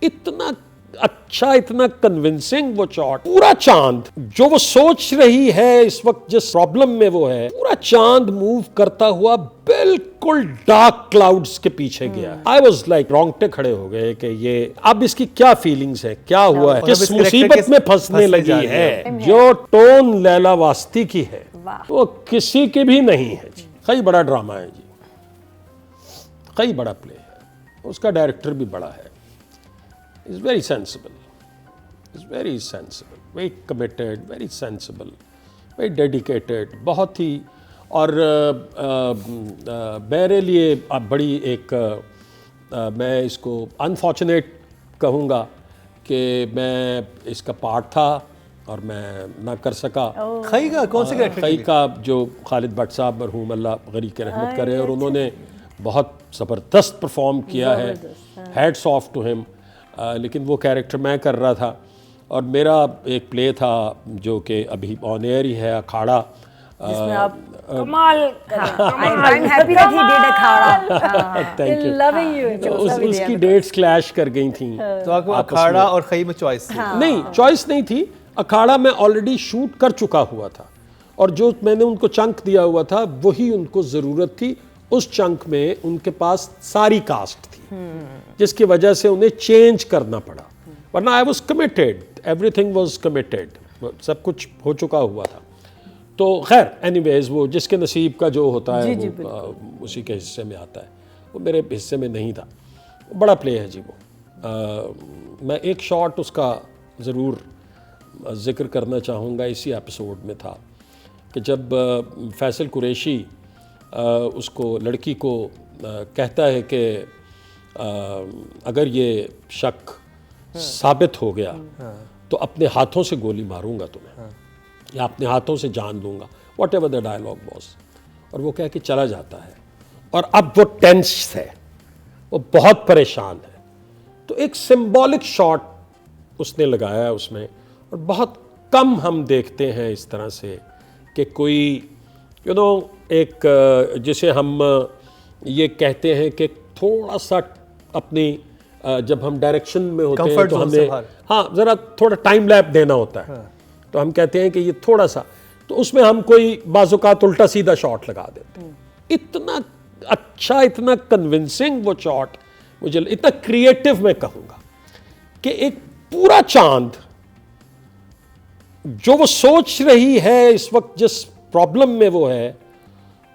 इतना अच्छा, इतना कन्विंसिंग वो शॉट, पूरा चांद जो वो सोच रही है इस वक्त जिस प्रॉब्लम में वो है, पूरा चांद मूव करता हुआ बिल्कुल डार्क क्लाउड्स के पीछे गया। आई वॉज लाइक रोंगटे खड़े हो गए कि ये अब इसकी क्या फीलिंग्स है, क्या हुआ है, किस मुसीबत में फंसने लगी है। जो टोन लैला वास्ती की है वो किसी की भी नहीं है जी। कई बड़ा ड्रामा है जी, कई बड़ा प्ले है, उसका डायरेक्टर भी बड़ा है। Is very sensible. Is very sensible. Very committed. Very sensible. Very dedicated. बहुत ही और मेरे लिए अब बड़ी एक मैं इसको अनफॉर्चुनेट कहूँगा कि मैं इसका पार्ट था और मैं ना कर सका। खई का कौन से कैरेक्टर? खई का जो खालिद भट्ट साहब मरहूम अल्लाह गरीब के रहमत करे, और उन्होंने बहुत ज़बरदस्त परफॉर्म किया है। Hats off to him. लेकिन वो कैरेक्टर मैं कर रहा था और मेरा एक प्ले था जो कि अभी ऑन एयर ही है, अखाड़ा, जिसमें आप कमाल I'm happy that he did Akhara. Thank you. Loving you। उसकी डेट्स क्लैश कर गई थी। तो आपको अखाड़ा और खई में चॉइस थी? नहीं, चॉइस नहीं थी। अखाड़ा में ऑलरेडी शूट कर चुका हुआ था और जो मैंने उनको चंक दिया हुआ था वही उनको ज़रूरत थी। उस चंक में उनके पास सारी कास्ट थी, जिसकी वजह से उन्हें चेंज करना पड़ा, वरना I was committed, everything was committed, सब कुछ हो चुका हुआ था। तो खैर एनीवेज, वो जिसके नसीब का जो होता है वो उसी के हिस्से में आता है। वो मेरे हिस्से में नहीं था। बड़ा प्ले है जी वो। मैं एक शॉट उसका ज़रूर ज़िक्र करना चाहूँगा, इसी एपिसोड में था कि जब फैसल कुरैशी उसको लड़की को कहता है कि अगर ये शक साबित हो गया तो अपने हाथों से गोली मारूंगा तुम्हें, या अपने हाथों से जान दूंगा, whatever the dialogue was. और वो कह के चला जाता है और अब वो टेंस है, वो बहुत परेशान है। तो एक सिंबॉलिक शॉट उसने लगाया है उसमें, और बहुत कम हम देखते हैं इस तरह से कि कोई एक जिसे हम ये कहते हैं कि थोड़ा सा अपनी जब हम डायरेक्शन में होते हैं तो हमें ज़रा थोड़ा टाइम लैप देना होता है। तो हम कहते हैं कि ये थोड़ा सा, तो उसमें हम कोई बाज़ुकात उल्टा सीधा शॉट लगा देते हैं। इतना अच्छा, इतना कन्विंसिंग वो शॉट, मुझे इतना क्रिएटिव मैं कहूँगा कि एक पूरा चांद जो वो सोच रही है इस वक्त जिस प्रॉब्लम में वो है,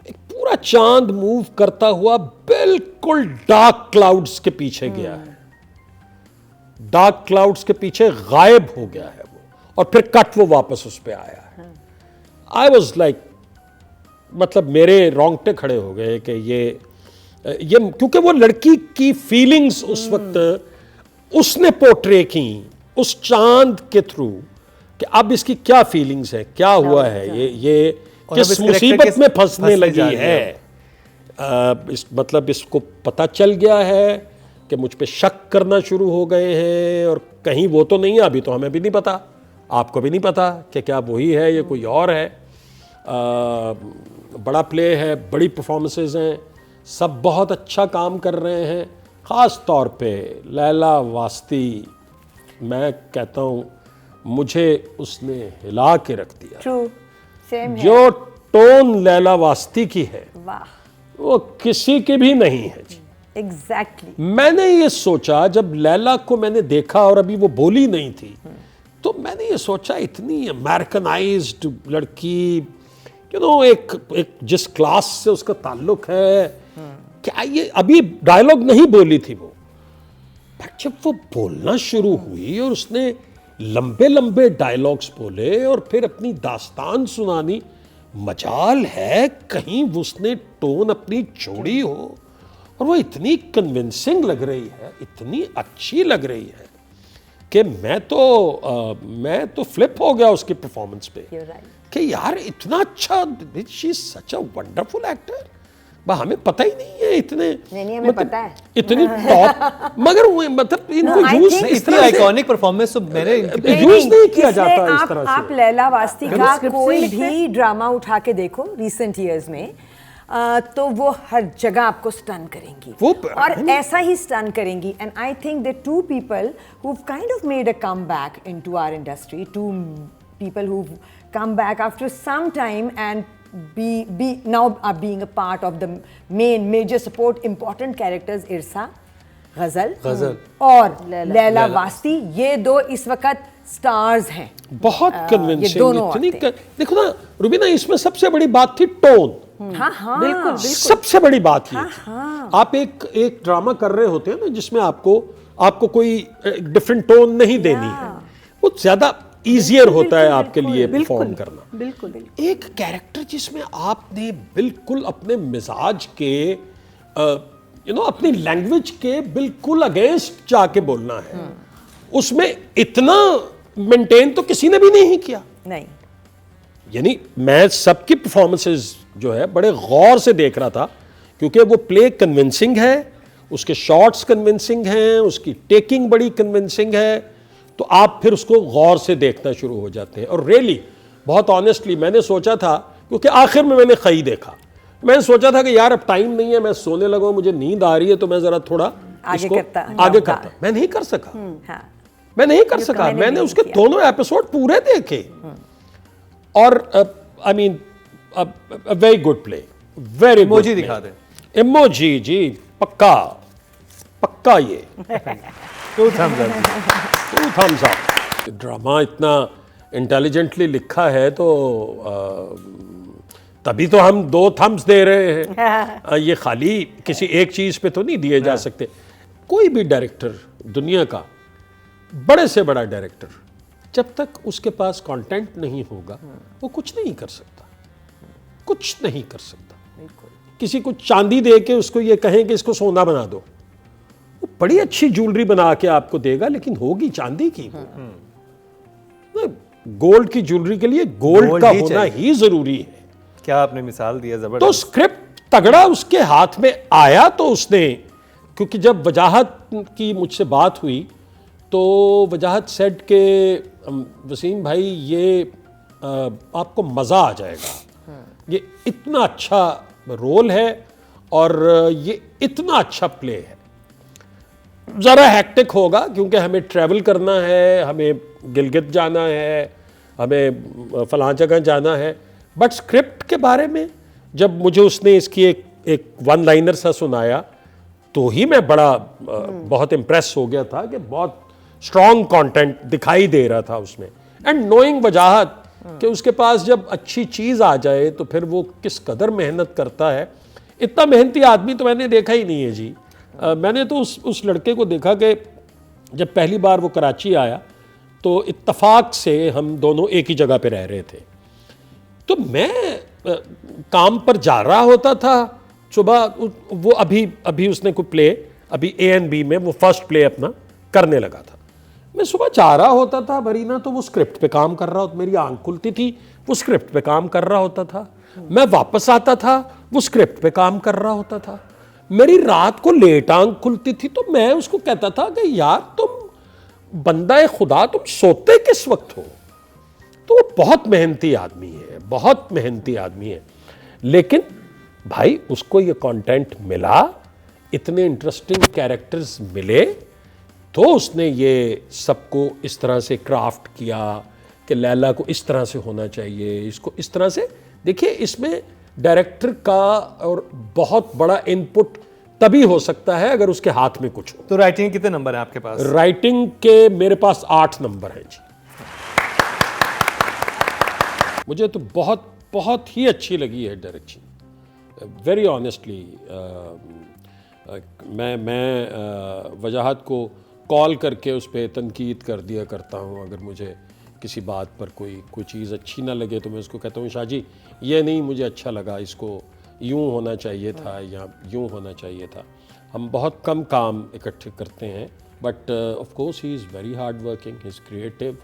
एक पूरा चांद मूव करता हुआ बिल्कुल डार्क क्लाउड्स के पीछे गया है, डार्क क्लाउड्स के पीछे गायब हो गया है वो, और फिर कट वो वापस उस पे आया है। आई वॉज लाइक, मतलब मेरे रोंगटे खड़े हो गए कि ये क्योंकि वो लड़की की फीलिंग्स उस वक्त उसने पोर्ट्रे की उस चांद के थ्रू कि अब इसकी क्या फीलिंग्स है, क्या हुआ है, ये किस मुसीबत में फंसने लगी है। मतलब इसको पता चल गया है कि मुझ पे शक करना शुरू हो गए हैं, और कहीं वो तो नहीं है, अभी तो हमें भी नहीं पता, आपको भी नहीं पता कि क्या वही है या कोई और है। बड़ा प्ले है, बड़ी परफॉर्मेंसेस हैं, सब बहुत अच्छा काम कर रहे हैं। ख़ास तौर पे लैला वास्ती, मैं कहता हूँ मुझे उसने हिला के रख दिया। True. Same जो टोन लैला वास्ती की है वाह, वो किसी की भी नहीं है जी। एग्जैक्टली। मैंने ये सोचा, जब लैला को मैंने देखा और अभी वो बोली नहीं थी, तो मैंने ये सोचा इतनी अमेरिकनाइज्ड लड़की, एक जिस क्लास से उसका ताल्लुक है, क्या ये अभी डायलॉग नहीं बोली थी वो, बट जब वो बोलना शुरू हुई और उसने लंबे लंबे डायलॉग्स बोले और फिर अपनी दास्तान सुनानी, मजाल है कहीं उसने टोन अपनी छोड़ी हो, और वो इतनी कन्विंसिंग लग रही है, इतनी अच्छी लग रही है कि मैं तो फ्लिप हो गया उसकी परफॉर्मेंस पे कि यार इतना अच्छा, she is such a wonderful actor. हमें पता ही नहीं है इतने, नहीं हमें पता है इतनी टॉप, मगर वो मतलब इनको यूज इस तरह आइकॉनिक परफॉर्मेंस तो मैंने यूज नहीं किया जाता इस तरह से। आप लैला वास्ती का कोई भी ड्रामा उठा के देखो रिसेंट ईयर्स में, तो वो हर जगह आपको स्टन करेंगी और ऐसा ही स्टन करेंगी. And I think the two people who kind of made a comeback into our industry, two people who've come back after some time and be now are being a part of the major support important characters. इरसा, गजल और लैला वास्ती, ये दो इस वक्त stars हैं. बहुत convincing. देखो ना रुबीना, इसमें सबसे बड़ी बात थी टोन. हाँ बिल्कुल. सबसे बड़ी बात ये थी. आप एक ड्रामा कर रहे होते हैं ना जिसमें आपको कोई डिफरेंट टोन नहीं देनी है, वो ज्यादा ईजियर होता है आपके लिए परफॉर्म करना. बिल्कुल. एक कैरेक्टर जिसमें आपने बिल्कुल अपने मिजाज के अपनी लैंग्वेज के बिल्कुल अगेंस्ट जाके बोलना है, उसमें इतना मेंटेन तो किसी ने भी नहीं किया. नहीं, यानी मैं सबकी परफॉर्मेंसेस जो है बड़े गौर से देख रहा था, क्योंकि वो प्ले कन्विंसिंग है, उसके शॉट्स कन्विंसिंग हैं, उसकी टेकिंग बड़ी कन्विंसिंग है, तो आप फिर उसको गौर से देखना शुरू हो जाते हैं. और रियली बहुत ऑनेस्टली मैंने सोचा था, क्योंकि आखिर में मैंने खई देखा, मैंने सोचा था कि यार अब टाइम नहीं है, मैं सोने लगा, मुझे नींद आ रही है, तो मैं जरा थोड़ा आगे करता. मैं नहीं कर सका. मैं नहीं कर सका. मैंने उसके दोनों एपिसोड पूरे देखे. और I mean very good play, very good. Emoji दिखा दे. इमोजी जी, पक्का ये 2 thumbs up. ड्रामा इतना इंटेलिजेंटली लिखा है तो तभी तो हम 2 थम्स दे रहे हैं. ये खाली किसी एक चीज पे तो नहीं दिए जा सकते. कोई भी डायरेक्टर दुनिया का, बड़े से बड़ा डायरेक्टर, जब तक उसके पास कंटेंट नहीं होगा वो कुछ नहीं कर सकता. कुछ नहीं कर सकता. किसी को चांदी दे के उसको ये कहें कि इसको सोना बना दो, वो बड़ी अच्छी ज्वेलरी बना के आपको देगा, लेकिन होगी चांदी की. गोल्ड की ज्वेलरी के लिए गोल्ड का होना ही जरूरी है. क्या आपने मिसाल दिया, जबरदस्त. तो स्क्रिप्ट तगड़ा उसके हाथ में आया, तो उसने, क्योंकि जब वजाहत की मुझसे बात हुई तो वजाहत सेट के वसीम भाई ये आपको मज़ा आ जाएगा, ये इतना अच्छा रोल है और ये इतना अच्छा प्ले है. ज़रा हैक्टिक होगा क्योंकि हमें ट्रैवल करना है, हमें गिलगित जाना है, हमें फलां जगह जाना है. बट स्क्रिप्ट के बारे में जब मुझे उसने इसकी एक वन लाइनर सा सुनाया तो ही मैं बहुत इम्प्रेस हो गया था कि बहुत स्ट्रॉन्ग कंटेंट दिखाई दे रहा था उसमें. एंड नोइंग वजाहत कि उसके पास जब अच्छी चीज़ आ जाए तो फिर वो किस कदर मेहनत करता है. इतना मेहनती आदमी तो मैंने देखा ही नहीं है जी. मैंने तो उस लड़के को देखा कि जब पहली बार वो कराची आया तो इत्तफाक से हम दोनों एक ही जगह पे रह रहे थे. तो मैं काम पर जा रहा होता था सुबह, वो अभी उसने कोई प्ले अभी A&B में वो फर्स्ट प्ले अपना करने लगा था. मैं सुबह जा रहा होता था भरीना, तो वो स्क्रिप्ट पे काम कर रहा होता, मेरी आंख खुलती थी वो स्क्रिप्ट पे काम कर रहा होता था. मैं वापस आता था वो स्क्रिप्ट पे काम कर रहा होता था. मेरी रात को लेट आंख खुलती थी तो मैं उसको कहता था कि यार तुम बंदा खुदा, तुम सोते किस वक्त हो. तो वो बहुत मेहनती आदमी है, बहुत मेहनती आदमी है. लेकिन भाई उसको ये कंटेंट मिला, इतने इंटरेस्टिंग कैरेक्टर्स मिले, तो उसने ये सबको इस तरह से क्राफ्ट किया कि लैला को इस तरह से होना चाहिए, इसको इस तरह से. देखिए इसमें डायरेक्टर का और बहुत बड़ा इनपुट तभी हो सकता है अगर उसके हाथ में कुछ हो. तो राइटिंग कितने नंबर हैं आपके पास? राइटिंग के मेरे पास 8 नंबर हैं जी. मुझे तो बहुत ही अच्छी लगी है डायरेक्शन, वेरी ऑनेस्टली. मैं वजाहत को कॉल करके उस पर तनकीद कर दिया करता हूँ. अगर मुझे किसी बात पर कोई चीज़ अच्छी ना लगे तो मैं उसको कहता हूँ शाहजी ये नहीं मुझे अच्छा लगा, इसको यूँ होना चाहिए था या यूँ होना चाहिए था. हम बहुत कम काम इकट्ठे करते हैं, but of course he is very hard working, he is creative,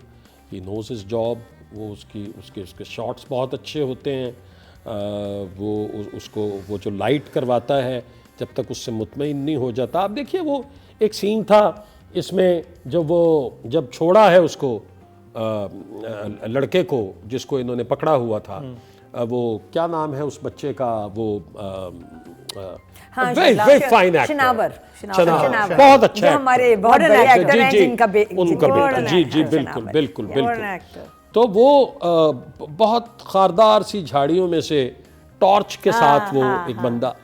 he knows his job. वो उसके शॉट्स बहुत अच्छे होते हैं. वो जो लाइट करवाता है जब तक उससे मुतमईन नहीं हो जाता. आप देखिए वो एक सीन था इसमें जब छोड़ा है उसको लड़के को जिसको इन्होंने पकड़ा हुआ था, वो क्या नाम है उस बच्चे का, वो हाँ, very fine actor। शनावर बहुत अच्छा जो हमारे बहुत बड़े एक्टर हैं, उनका जिनका बेटा, जी जी, बिल्कुल बिल्कुल बिल्कुल। तो वो बहुत खारदार सी झाड़ियों में से टॉर्च के साथ वो एक बंदा,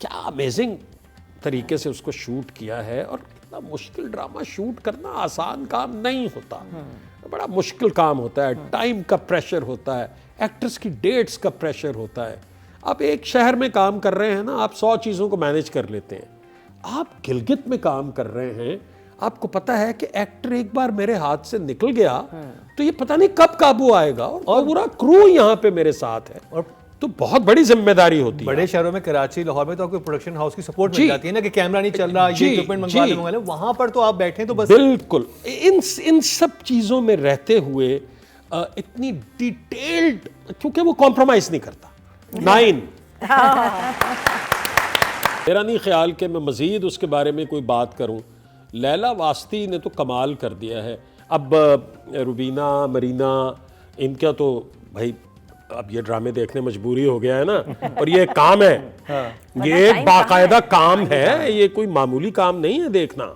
क्या अमेजिंग तरीके से उसको शूट किया है। और इतना मुश्किल ड्रामा शूट करना आसान काम नहीं होता, बड़ा मुश्किल काम होता है, टाइम का प्रेशर होता है, एक्टर्स की डेट्स का प्रेशर होता है। आप एक शहर में काम कर रहे हैं ना, आप 100 चीज़ों को मैनेज कर लेते हैं। आप गिलगित में काम कर रहे हैं, आपको पता है कि एक्टर एक बार मेरे हाथ से निकल गया तो ये पता नहीं कब काबू आएगा, और पूरा क्रू यहाँ पे मेरे साथ है, और तो बहुत बड़ी जिम्मेदारी होती है। बड़े शहरों में, कराची, लाहौर में तो आपको प्रोडक्शन हाउस की सपोर्ट मिल जाती है ना, कि कैमरा नहीं चल रहा, ये इक्विपमेंट मंगवा ले, वहां पर तो आप बैठे तो बस। बिल्कुल, इन सब चीजों में रहते हुए इतनी डिटेल्ड, क्योंकि वो कॉम्प्रोमाइज नहीं करता। 9 मेरा नहीं ख्याल कि मैं मजीद उसके बारे में कोई बात करूं। लैला वास्ती ने तो कमाल कर दिया है। अब रुबीना, मरीना, इनका तो भाई अब ये ड्रामे देखने मजबूरी हो गया है ना, और ये काम है, ये एक बाकायदा काम है, ये कोई मामूली काम नहीं है देखना।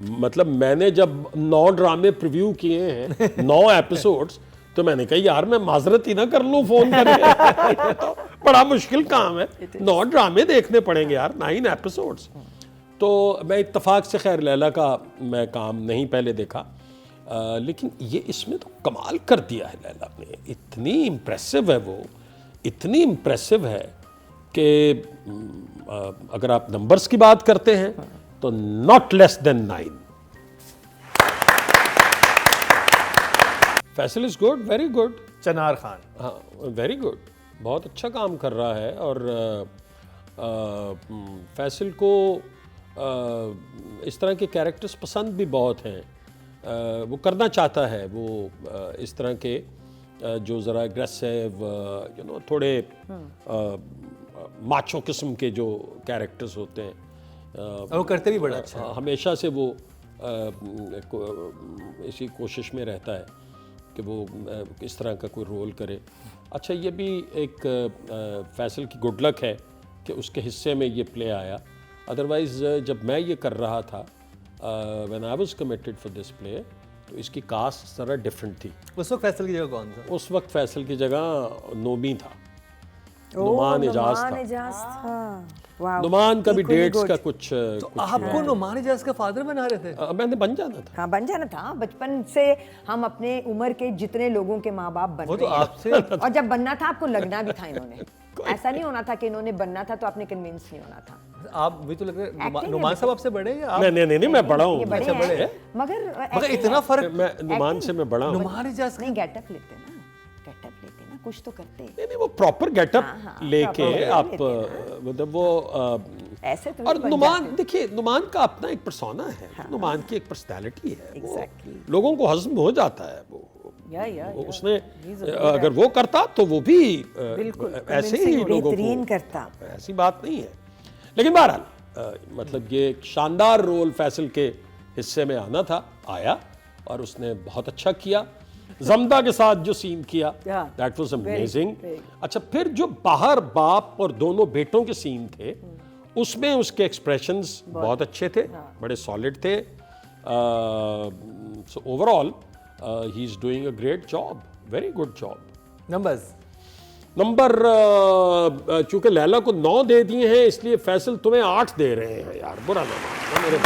मतलब मैंने जब 9 ड्रामे प्रीव्यू किए हैं, 9 एपिसोड्स, तो मैंने कहा यार मैं माजरत ही ना कर लूं फोन करके तो बड़ा मुश्किल काम है, 9 ड्रामे देखने पड़ेंगे यार, 9 एपिसोड्स। तो मैं इत्तफाक से, खैर लैला का मैं काम नहीं पहले देखा, लेकिन ये इसमें तो कमाल कर दिया है लैला ने। इतनी इम्प्रेसिव है वो, इतनी इम्प्रेसिव है कि अगर आप नंबर्स की बात करते हैं तो not less than 9। Faisal is good, very good. चनार खान, हाँ वेरी गुड, बहुत अच्छा काम कर रहा है। और फैसल को इस तरह के कैरेक्टर्स पसंद भी बहुत हैं। वो करना चाहता है, वो इस तरह के जो ज़रा एग्रेसिव, थोड़े माचो किस्म के जो कैरेक्टर्स होते हैं, वो करते भी बड़ा अच्छा है। हमेशा से वो इसी कोशिश में रहता है कि वो इस तरह का कोई रोल करे। अच्छा, ये भी एक फैसल की गुड लक है कि उसके हिस्से में ये प्ले आया। अदरवाइज़ जब मैं ये कर रहा था, when I was committed for this play, तो इसकी कास्ट ज़रा डिफरेंट थी। उस वक्त फैसल की जगह कौन था? उस वक्त फैसल की जगह नोमी था, नुमान एजाज था। नुमान का भी डेट्स का कुछ आपको नुमान एजाज का फादर बना रहे थे? मैंने बन जाना था। हाँ, बन जाना था। बचपन से हम अपने उम्र के जितने लोगों के माँ बाप बन रहे हैं, और जब बनना था आपको लगना भी था इन्होंने। ऐसा नहीं होना था कि इन्होंने बनना था तो आपने कन्विंस नहीं होना था। आप भी तो लग रहे हैं नुमान साहब आपसे बड़े हैं? नहीं, मैं बड़ा हूँ। बड़े हैं, मगर इतना फर्क? मैं नुमान से मैं बड़ा हूँ। नुमान एजाज नहीं, गेटअप लेते ना, गेटअप लेते ना, कुछ तो करते। नहीं, वो प्रॉपर गेटअप लेके आप, मतलब वो ऐसे तो। और नुमान, देखिए नुमान का अपना एक पर्सोना है, नुमान की एक पर्सनालिटी है, वो लोगों को हज़म हो जाता है। वो उसने अगर वो करता तो वो भी ऐसे ही लोगों को करता, ऐसी बात नहीं है। लेकिन बहरहाल मतलब ये एक शानदार रोल फैसल के हिस्से में आना था, आया, और उसने बहुत अच्छा किया। जमदा के साथ जो सीन किया, दैट वाज अमेजिंग। अच्छा, फिर जो बाहर बाप और दोनों बेटों के सीन थे, उसमें उसके एक्सप्रेशंस बहुत अच्छे थे, बड़े सॉलिड थे। So overall he is doing a great job, very good job. Number चूंकि लैला को 9 दे दिए हैं, इसलिए फैसल तुम्हें 8 दे रहे हैं यार, बुरा ना मानो मेरे।